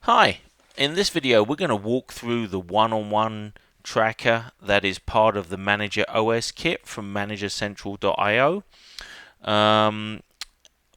Hi, in this video we're going to walk through the one-on-one tracker that is part of the Manager OS kit from managercentral.io.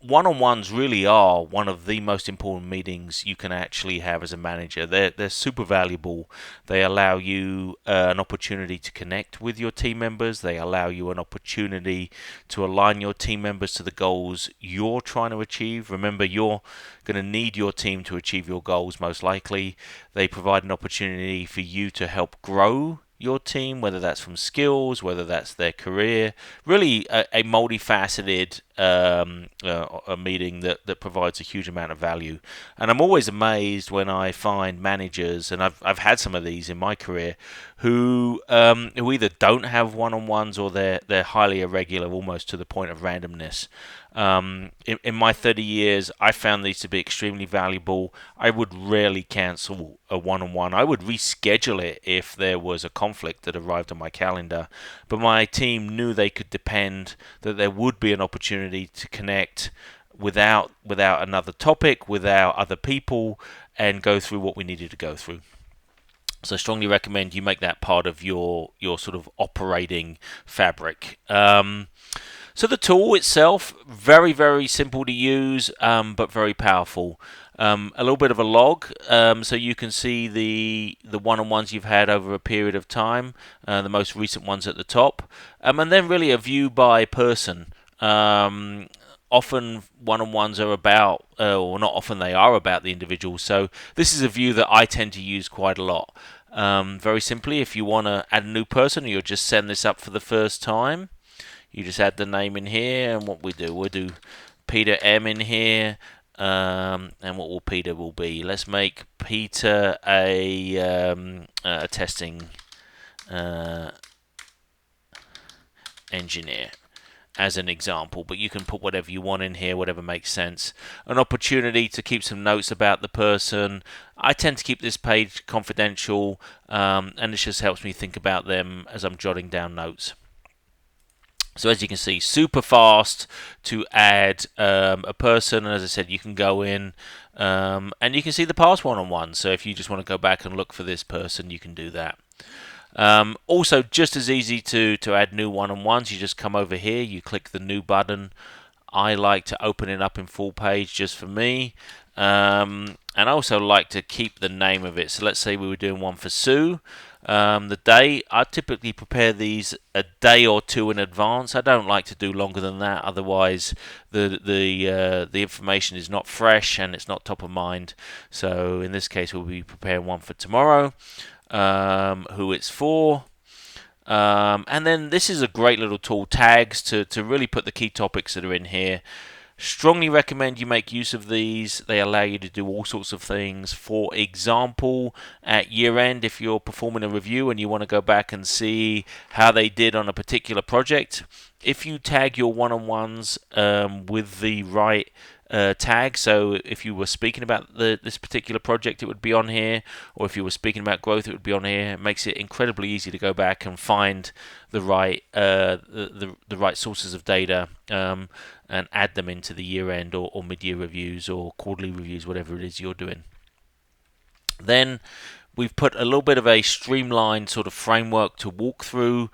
One-on-ones really are one of the most important meetings you can actually have as a manager. They're super valuable. They allow you an opportunity to connect with your team members. They allow you an opportunity to align your team members to the goals you're trying to achieve. Remember, you're going to need your team to achieve your goals most likely. They provide an opportunity for you to help grow your team, whether that's from skills, whether that's their career. Really a multifaceted a meeting that provides a huge amount of value. And I'm always amazed when I find managers, and I've had some of these in my career, who either don't have one-on-ones or they're highly irregular, almost to the point of randomness. In my 30 years, I found these to be extremely valuable. I would rarely cancel a one-on-one. I would reschedule it if there was a conflict that arrived on my calendar. But my team knew they could depend that there would be an opportunity to connect without another topic, without other people, and go through what we needed to go through. So I strongly recommend you make that part of your sort of operating fabric. So the tool itself, very, very simple to use, but very powerful. A little bit of a log, so you can see the one-on-ones you've had over a period of time, the most recent ones at the top, and then really a view by person. Often one-on-ones are about, or not often they are about the individual, so this is a view that I tend to use quite a lot. Very simply, if you want to add a new person or you'll just send this up for the first time, you just add the name in here, and what we'll do Peter M in here, and what will Peter will be. Let's make Peter a testing engineer as an example, but you can put whatever you want in here, whatever makes sense. An opportunity to keep some notes about the person. I tend to keep this page confidential, and it just helps me think about them as I'm jotting down notes. So as you can see, super fast to add a person, and as I said, you can go in and you can see the past one-on-one. So if you just want to go back and look for this person, you can do that. Also, just as easy to add new one-on-ones. You just come over here, you click the new button. I like to open it up in full page just for me. And I also like to keep the name of it. So let's say we were doing one for Sue. The day, I typically prepare these a day or two in advance. I don't like to do longer than that, otherwise the information is not fresh and it's not top of mind. So in this case, we'll be preparing one for tomorrow, who it's for. And then this is a great little tool, tags, to really put the key topics that are in here. Strongly recommend you make use of these. They allow you to do all sorts of things. For example, at year end, if you're performing a review and you want to go back and see how they did on a particular project, if you tag your one-on-ones with the right tag, so if you were speaking about this particular project, it would be on here, or if you were speaking about growth, it would be on here. It makes it incredibly easy to go back and find the right the right sources of data and add them into the year-end or mid-year reviews or quarterly reviews, whatever it is you're doing. Then we've put a little bit of a streamlined sort of framework to walk through.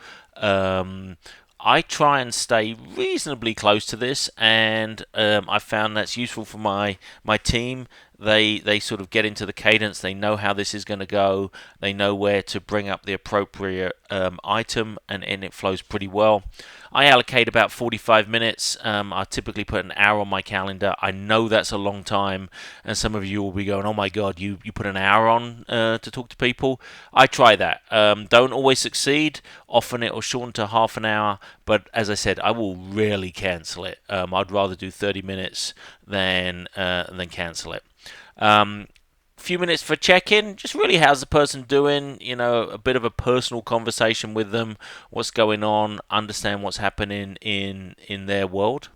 I try and stay reasonably close to this, and I found that's useful for my team. They sort of get into the cadence. They know how this is going to go. They know where to bring up the appropriate item, and it flows pretty well. I allocate about 45 minutes. I typically put an hour on my calendar. I know that's a long time, and some of you will be going, oh my god, you put an hour on to talk to people. I try that. Don't always succeed. Often it will shorten to half an hour, but as I said, I will rarely cancel it. I'd rather do 30 minutes than cancel it. Few minutes for check-in, just really how's the person doing, a bit of a personal conversation with them, what's going on, understand what's happening in their world.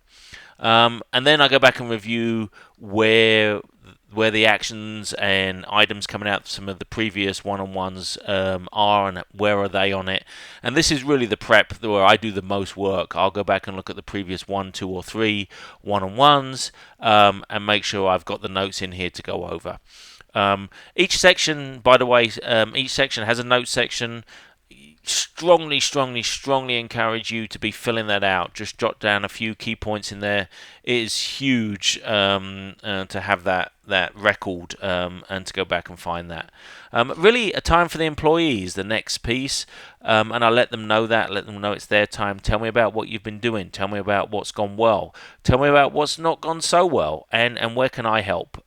And then I go back and review where where the actions and items coming out of some of the previous one-on-ones are, and where are they on it. And this is really the prep where I do the most work. I'll go back and look at the previous 1, 2, or 3 one-on-ones and make sure I've got the notes in here to go over. Each section, by the way, each section has a notes section. Strongly encourage you to be filling that out. Just jot down a few key points in there. It is huge to have that record and to go back and find that. Really a time for the employees, the next piece, and I let them know that, let them know it's their time. Tell me about what you've been doing. Tell me about what's gone well. Tell me about what's not gone so well, and where can I help.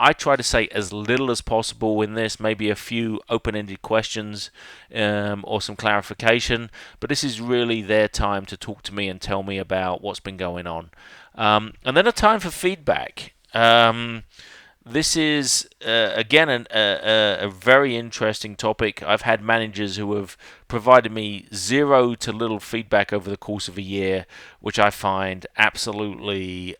I try to say as little as possible in this, maybe a few open-ended questions or some clarification, but this is really their time to talk to me and tell me about what's been going on. And then a time for feedback. This is, again, a very interesting topic. I've had managers who have provided me zero to little feedback over the course of a year, which I find absolutely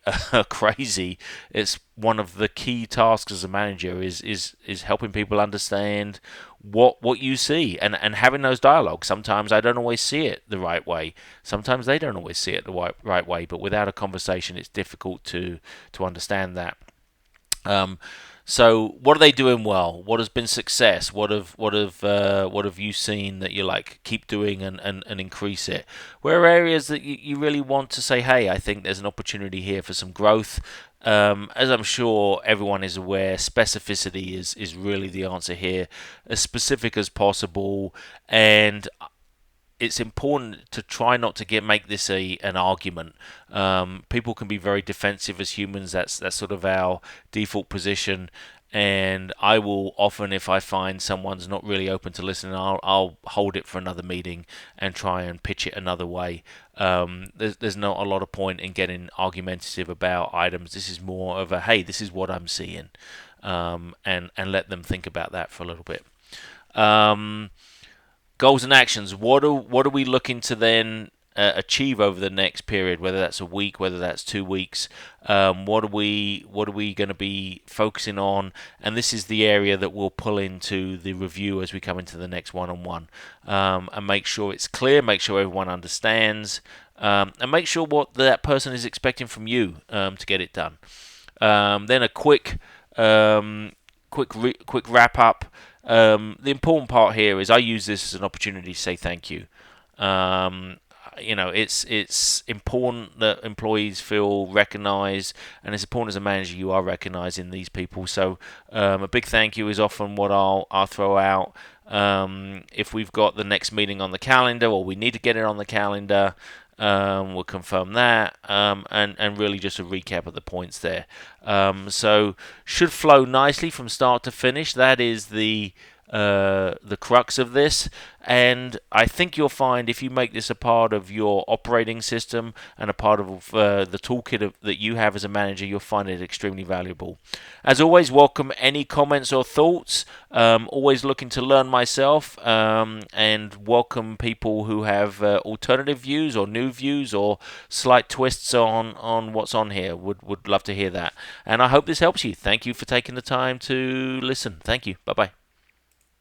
crazy. It's one of the key tasks as a manager is helping people understand what you see and having those dialogues. Sometimes I don't always see it the right way. Sometimes they don't always see it the right way. But without a conversation, it's difficult to understand that. So what are they doing well? What has been success? What have you seen that you like keep doing and increase it? Where are areas that you really want to say, hey, I think there's an opportunity here for some growth? As I'm sure everyone is aware, specificity is really the answer here. As specific as possible, and it's important to try not to make this an argument. People can be very defensive as humans. That's sort of our default position. And I will often, if I find someone's not really open to listening, I'll hold it for another meeting and try and pitch it another way. There's not a lot of point in getting argumentative about items. This is more of a, hey, this is what I'm seeing, and let them think about that for a little bit. Goals and actions. What are we looking to then achieve over the next period? Whether that's a week, whether that's 2 weeks. What are we going to be focusing on? And this is the area that we'll pull into the review as we come into the next one-on-one, and make sure it's clear. Make sure everyone understands, and make sure what that person is expecting from you to get it done. Then a quick wrap up. The important part here is I use this as an opportunity to say thank you. It's important that employees feel recognised, and it's important as a manager you are recognising these people. So a big thank you is often what I'll throw out. If we've got the next meeting on the calendar, or we need to get it on the calendar, we'll confirm that, and really just a recap of the points there. So should flow nicely from start to finish. That is the crux of this, and I think you'll find if you make this a part of your operating system and a part of the toolkit that you have as a manager, you'll find it extremely valuable. As always, welcome any comments or thoughts. Always looking to learn myself, and welcome people who have alternative views or new views or slight twists on what's on here. Would love to hear that, and I hope this helps you. Thank you for taking the time to listen. Thank you. Bye bye.